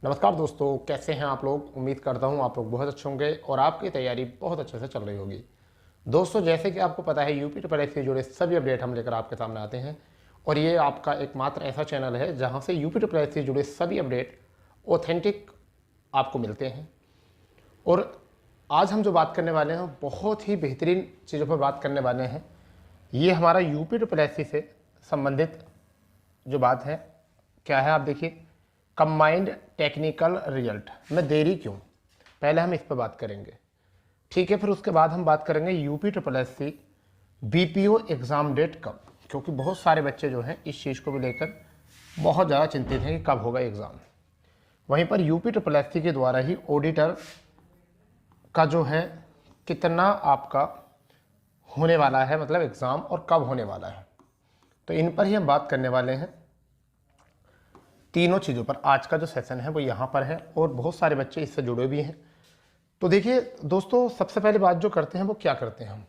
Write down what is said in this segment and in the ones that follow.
नमस्कार दोस्तों, कैसे हैं आप लोग। उम्मीद करता हूं आप लोग बहुत अच्छे होंगे और आपकी तैयारी बहुत अच्छे से चल रही होगी। दोस्तों, जैसे कि आपको पता है यूपी ट्रिपल एस से जुड़े सभी अपडेट हम लेकर आपके सामने आते हैं और ये आपका एकमात्र ऐसा चैनल है जहां से यूपी ट्रिपल एस से जुड़े सभी अपडेट ऑथेंटिक आपको मिलते हैं। और आज हम जो बात करने वाले हैं बहुत ही बेहतरीन चीज़ों पर बात करने वाले हैं। ये हमारा यूपी ट्रिपल एस से संबंधित जो बात है क्या है, आप देखिए। कंबाइंड टेक्निकल रिजल्ट में देरी क्यों, पहले हम इस पर बात करेंगे, ठीक है। फिर उसके बाद हम बात करेंगे UP triple S C BPO exam date कब, क्योंकि बहुत सारे बच्चे जो हैं इस चीज़ को भी लेकर बहुत ज़्यादा चिंतित हैं कि कब होगा एग्ज़ाम। वहीं पर यूपी ट्रिपल एस सी के द्वारा ही ऑडिटर का जो है कितना आपका होने वाला है, मतलब एग्ज़ाम और कब होने वाला है, तो इन पर ही हम बात करने वाले हैं। तीनों चीज़ों पर आज का जो सेशन है वो यहाँ पर है और बहुत सारे बच्चे इससे जुड़े भी हैं। तो देखिए दोस्तों, सबसे पहले बात जो करते हैं वो क्या करते हैं, हम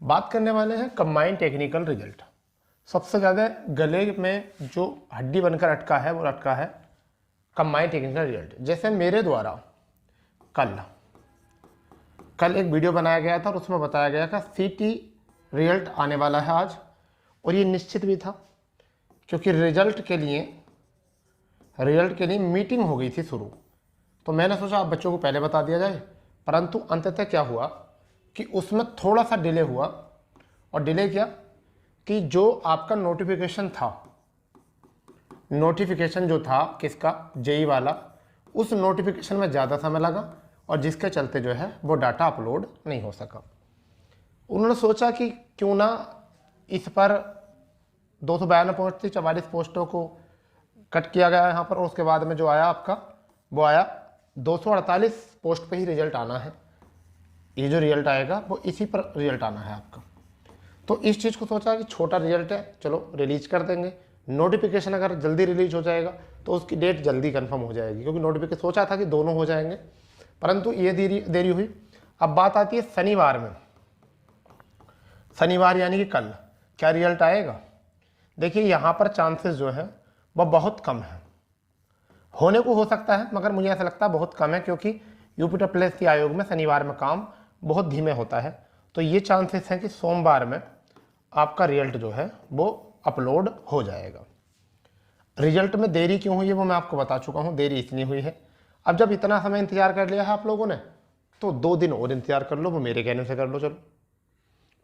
बात करने वाले हैं कंबाइंड टेक्निकल रिजल्ट। सबसे ज़्यादा गले में जो हड्डी बनकर अटका है वो अटका है कंबाइंड टेक्निकल रिजल्ट। जैसे मेरे द्वारा कल एक वीडियो बनाया गया था और उसमें बताया गया था सीटी रिजल्ट आने वाला है आज, और ये निश्चित भी था क्योंकि रिजल्ट के लिए मीटिंग हो गई थी शुरू। तो मैंने सोचा आप बच्चों को पहले बता दिया जाए, परंतु अंततः क्या हुआ कि उसमें थोड़ा सा डिले हुआ। और डिले क्या कि जो आपका नोटिफिकेशन जो था किसका, जेई वाला, उस नोटिफिकेशन में ज़्यादा समय लगा और जिसके चलते जो है वो डाटा अपलोड नहीं हो सका। उन्होंने सोचा कि क्यों ना इस पर 252 पोस्ट थी, 44 पोस्टों को कट किया गया यहाँ पर, और उसके बाद में जो आया आपका वो आया 248 पोस्ट पे ही रिजल्ट आना है। ये जो रिजल्ट आएगा वो इसी पर रिजल्ट आना है आपका। तो इस चीज़ को सोचा कि छोटा रिजल्ट है, चलो रिलीज कर देंगे। नोटिफिकेशन अगर जल्दी रिलीज हो जाएगा तो उसकी डेट जल्दी कंफर्म हो जाएगी, क्योंकि नोटिफिकेशन सोचा था कि दोनों हो जाएंगे, परंतु ये देरी हुई। अब बात आती है शनिवार में। शनिवार यानी कि कल क्या रिजल्ट आएगा। देखिए यहाँ पर चांसेस जो है वह बहुत कम है, होने को हो सकता है मगर मुझे ऐसा लगता है बहुत कम है, क्योंकि यूपी ट्रिपल एस सी आयोग में शनिवार में काम बहुत धीमे होता है। तो ये चांसेस हैं कि सोमवार में आपका रिजल्ट जो है वो अपलोड हो जाएगा। रिजल्ट में देरी क्यों हुई है वो मैं आपको बता चुका हूँ। देरी इसलिए हुई है, अब जब इतना समय इंतजार कर लिया है आप लोगों ने तो 2 दिन और इंतजार कर लो, वो मेरे कहने से कर लो, चलो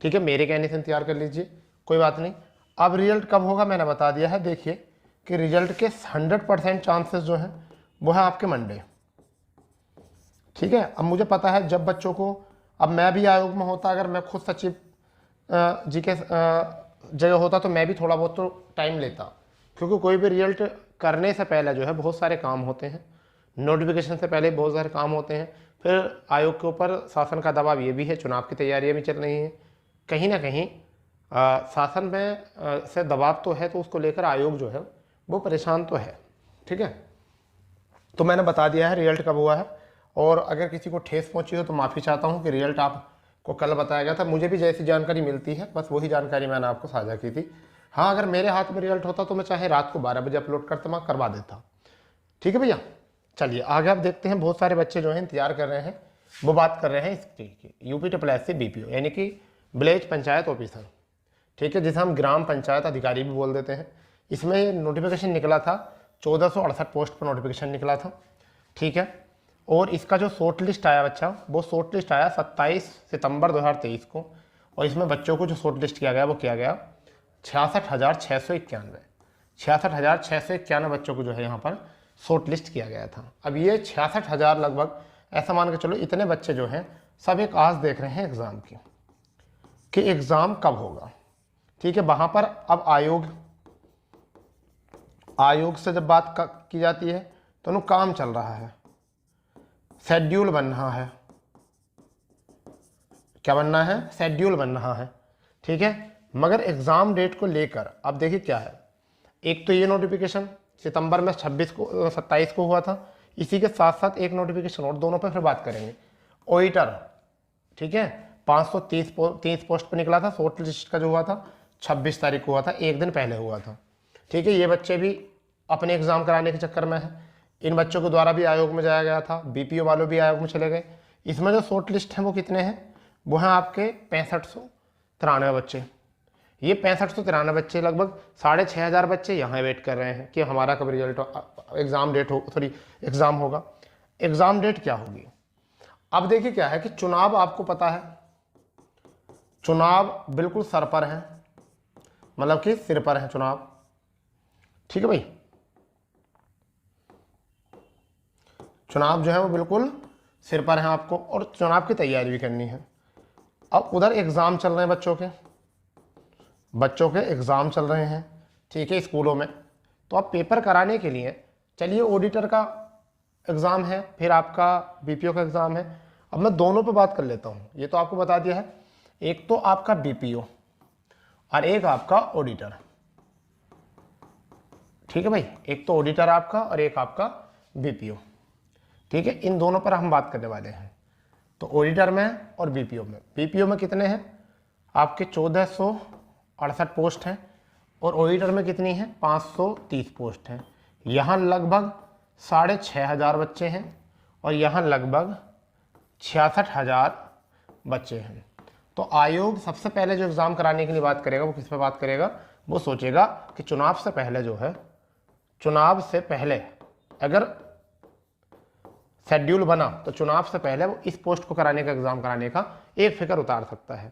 ठीक है, मेरे कहने से इंतजार कर लीजिए, कोई बात नहीं। अब रिजल्ट कब होगा मैंने बता दिया है। देखिए कि रिजल्ट के 100% चांसेस जो हैं वो है आपके मंडे, ठीक है। अब मुझे पता है जब बच्चों को, अब मैं भी आयोग में होता, अगर मैं खुद सचिव जी के जगह होता तो मैं भी थोड़ा बहुत तो टाइम लेता, क्योंकि कोई भी रिजल्ट करने से पहले जो है बहुत सारे काम होते हैं, नोटिफिकेशन से पहले बहुत सारे काम होते हैं। फिर आयोग के ऊपर शासन का दबाव ये भी है, चुनाव की तैयारियाँ भी चल रही हैं, कहीं ना कहीं शासन में से दबाव तो है, तो उसको लेकर आयोग जो है वो परेशान तो है, ठीक है। तो मैंने बता दिया है रिजल्ट कब हुआ है, और अगर किसी को ठेस पहुंची हो तो माफ़ी चाहता हूं कि रिजल्ट आपको कल बताया गया था। मुझे भी जैसी जानकारी मिलती है बस वही जानकारी मैंने आपको साझा की थी। हाँ, अगर मेरे हाथ में रिजल्ट होता तो मैं चाहे रात को 12 बजे अपलोड करवा देता, ठीक है भैया। चलिए आगे आप देखते हैं, बहुत सारे बच्चे जो हैं इंतजार कर रहे हैं, वो बात कर रहे हैं इस चीज़ की, UP triple S C BPO यानी कि विलेज पंचायत ऑफिसर, ठीक है, जिसे हम ग्राम पंचायत अधिकारी भी बोल देते हैं। इसमें नोटिफिकेशन निकला था 1468 पोस्ट पर नोटिफिकेशन निकला था, ठीक है। और इसका जो शॉर्ट लिस्ट आया बच्चा, वो शॉर्ट लिस्ट आया 27 सितंबर 2023 को, और इसमें बच्चों को जो शॉर्ट लिस्ट किया गया वो किया गया 66,691 बच्चों को जो है यहाँ पर शॉर्ट लिस्ट किया गया था। अब ये 66,000 लगभग, ऐसा मान के चलो इतने बच्चे जो हैं सब एक आस देख रहे हैं एग्ज़ाम की, कि एग्ज़ाम कब होगा, ठीक है। वहाँ पर अब आयोग से जब बात की जाती है तो उन्होंने काम चल रहा है, शेड्यूल बन रहा है, क्या बनना है, शेड्यूल बन रहा है, ठीक है। मगर एग्ज़ाम डेट को लेकर अब देखिए क्या है, एक तो ये नोटिफिकेशन सितंबर में 27 को हुआ था, इसी के साथ साथ एक नोटिफिकेशन और, दोनों पे फिर बात करेंगे। ऑडिटर, ठीक है, 530 पोस्ट पे निकला था, शॉर्ट लिस्ट का जो हुआ था 26 तारीख को हुआ था, एक दिन पहले हुआ था, ठीक है। ये बच्चे भी अपने एग्ज़ाम कराने के चक्कर में है, इन बच्चों के द्वारा भी आयोग में जाया गया था, बीपीओ वालों भी आयोग में चले गए। इसमें जो शॉर्ट लिस्ट हैं वो कितने हैं, वो हैं आपके 6593 बच्चे। ये 6593 बच्चे, लगभग 6500 बच्चे यहाँ वेट कर रहे हैं कि हमारा कब रिजल्ट एग्ज़ाम डेट हो, सॉरी एग्ज़ाम होगा। एग्ज़ाम डेट क्या होगी? अब देखिए क्या है कि चुनाव आपको पता है, चुनाव बिल्कुल सर पर है, मतलब कि सिर पर है चुनाव, ठीक है भाई। चुनाव जो है वो बिल्कुल सिर पर है आपको, और चुनाव की तैयारी भी करनी है। अब उधर एग्ज़ाम चल रहे हैं बच्चों के एग्ज़ाम चल रहे हैं, ठीक है, स्कूलों में। तो अब पेपर कराने के लिए चलिए ऑडिटर का एग्ज़ाम है, फिर आपका बीपीओ का एग्ज़ाम है। अब मैं दोनों पे बात कर लेता हूँ। ये तो आपको बता दिया है, एक तो आपका बीपीओ और एक आपका ऑडिटर, ठीक है भाई। एक तो ऑडिटर आपका और एक आपका बीपीओ, ठीक है। इन दोनों पर हम बात करने वाले हैं। तो ऑडिटर में और बीपीओ में, बीपीओ में कितने हैं आपके 1468 पोस्ट हैं, और ऑडिटर में कितनी है 530 पोस्ट हैं। यहाँ लगभग 6500 बच्चे हैं और यहाँ लगभग 66,000 बच्चे हैं। तो आयोग सबसे पहले जो एग्ज़ाम कराने के लिए बात करेगा वो किस पे बात करेगा? वो सोचेगा कि चुनाव से पहले जो है, चुनाव से पहले अगर शेड्यूल बना तो चुनाव से पहले वो इस पोस्ट को कराने का, एग्ज़ाम कराने का एक फिक्र उतार सकता है।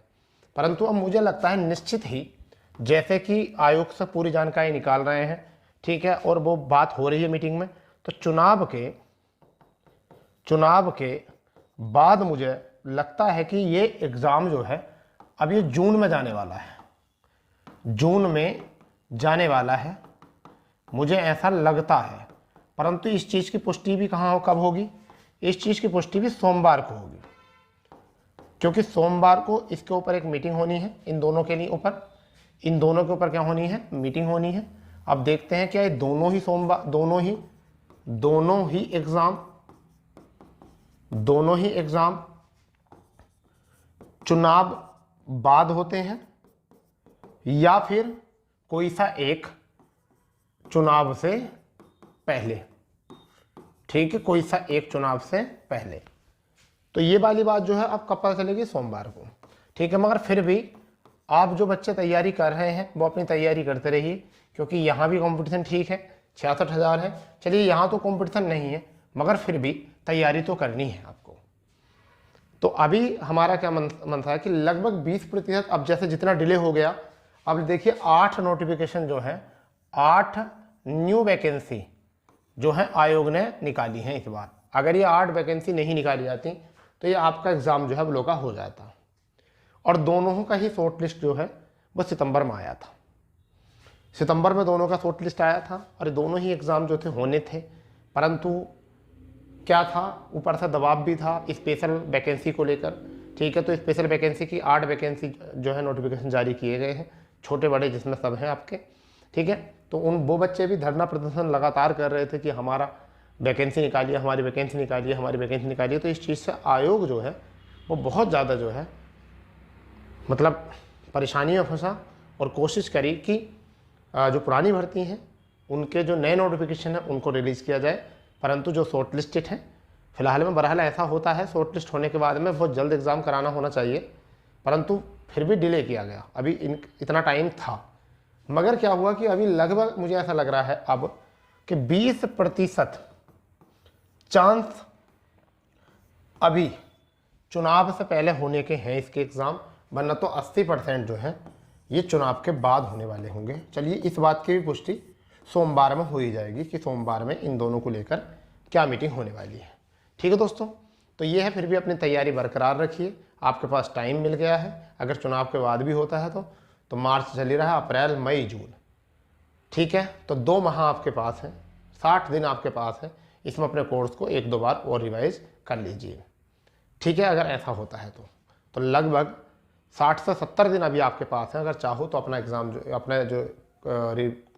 परंतु अब मुझे लगता है निश्चित ही, जैसे कि आयोग से पूरी जानकारी निकाल रहे हैं, ठीक है, और वो बात हो रही है मीटिंग में, तो चुनाव के बाद मुझे लगता है कि ये एग्ज़ाम जो है अब ये जून में जाने वाला है, जून में जाने वाला है, मुझे ऐसा लगता है। परंतु इस चीज़ की पुष्टि भी कब होगी? इस चीज़ की पुष्टि भी सोमवार को होगी, क्योंकि सोमवार को इसके ऊपर एक मीटिंग होनी है। इन दोनों के ऊपर क्या होनी है? मीटिंग होनी है। अब देखते हैं क्या ये दोनों ही एग्ज़ाम चुनाव बाद होते हैं, या फिर कोई सा एक चुनाव से पहले, ठीक है, कोई सा एक चुनाव से पहले। तो ये वाली बात जो है अब कब पता चलेगी? सोमवार को, ठीक है। मगर फिर भी आप जो बच्चे तैयारी कर रहे हैं वो अपनी तैयारी करते रहिए, क्योंकि यहाँ भी कंपटीशन ठीक है, 66,000 है। चलिए यहाँ तो कंपटीशन नहीं है, मगर फिर भी तैयारी तो करनी है आपको। तो अभी हमारा क्या मन था कि लगभग 20%, अब जैसे जितना डिले हो गया, अब देखिए 8 नोटिफिकेशन जो है, 8 न्यू वैकेंसी जो है आयोग ने निकाली है इस बार। अगर ये 8 वैकेंसी नहीं निकाली जाती तो ये आपका एग्ज़ाम जो है वो लोका हो जाता। और दोनों का ही शॉर्ट लिस्ट जो है वो सितंबर में आया था, सितंबर में दोनों का शॉर्ट लिस्ट आया था, और दोनों ही एग्ज़ाम जो थे होने थे। परंतु क्या था, ऊपर से दबाव भी था स्पेशल वैकेंसी को लेकर, ठीक है। तो स्पेशल वैकेंसी की 8 वैकेंसी जो है नोटिफिकेशन जारी किए गए हैं, छोटे बड़े जिसमें सब हैं आपके, ठीक है। तो वो बच्चे भी धरना प्रदर्शन लगातार कर रहे थे कि हमारा वैकेंसी निकालिए, हमारी वैकेंसी निकालिए, हमारी वैकेंसी निकालिए। तो इस चीज़ से आयोग जो है वो बहुत ज़्यादा जो है मतलब परेशानी में फंसा, और कोशिश करी कि जो पुरानी भर्ती हैं उनके जो नए नोटिफिकेशन है उनको रिलीज़ किया जाए। परंतु जो शॉर्ट लिस्टेड हैं, फिलहाल में बहरहाल ऐसा होता है, शॉर्ट लिस्ट होने के बाद में बहुत जल्द एग्ज़ाम कराना होना चाहिए, परंतु फिर भी डिले किया गया। अभी इतना टाइम था, मगर क्या हुआ कि अभी लगभग मुझे ऐसा लग रहा है अब कि 20% चांस अभी चुनाव से पहले होने के हैं इसके एग्ज़ाम, वरना तो 80% जो है ये चुनाव के बाद होने वाले होंगे। चलिए इस बात की भी पुष्टि सोमवार में हो ही जाएगी कि सोमवार में इन दोनों को लेकर क्या मीटिंग होने वाली है, ठीक है दोस्तों। तो ये है, फिर भी अपनी तैयारी बरकरार रखिए, आपके पास टाइम मिल गया है। अगर चुनाव के बाद भी होता है तो मार्च चल ही रहा है, अप्रैल मई जून, ठीक है। तो 2 माह आपके पास हैं, 60 दिन आपके पास है, इसमें अपने कोर्स को 1-2 बार और रिवाइज कर लीजिए, ठीक है। अगर ऐसा होता है तो लगभग 60 से 70 दिन अभी आपके पास है। अगर चाहो तो अपना एग्ज़ाम अपना जो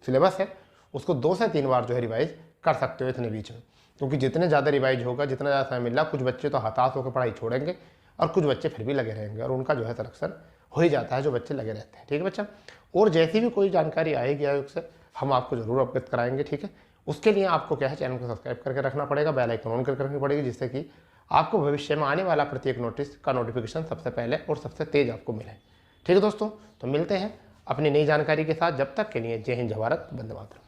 सिलेबस है उसको 2 से 3 बार जो है रिवाइज कर सकते हो इतने बीच में, क्योंकि जितने ज़्यादा रिवाइज होगा, जितना ज़्यादा समय मिल रहा, कुछ बच्चे तो हताश होकर पढ़ाई छोड़ेंगे और कुछ बच्चे फिर भी लगे रहेंगे, और उनका जो है सिलेक्शन हो ही जाता है जो बच्चे लगे रहते हैं, ठीक है बच्चा। और जैसी भी कोई जानकारी आएगी आयोग से हम आपको ज़रूर अवगत कराएंगे, ठीक है। उसके लिए आपको क्या है, चैनल को सब्सक्राइब करके रखना पड़ेगा, बेल आइकन ऑन करके रखनी पड़ेगी, जिससे कि आपको भविष्य में आने वाला प्रत्येक नोटिस का नोटिफिकेशन सबसे पहले और सबसे तेज आपको मिले। ठीक है दोस्तों, तो मिलते हैं अपनी नई जानकारी के साथ। जब तक के लिए जय हिंद, जय भारत, वंदे मातरम।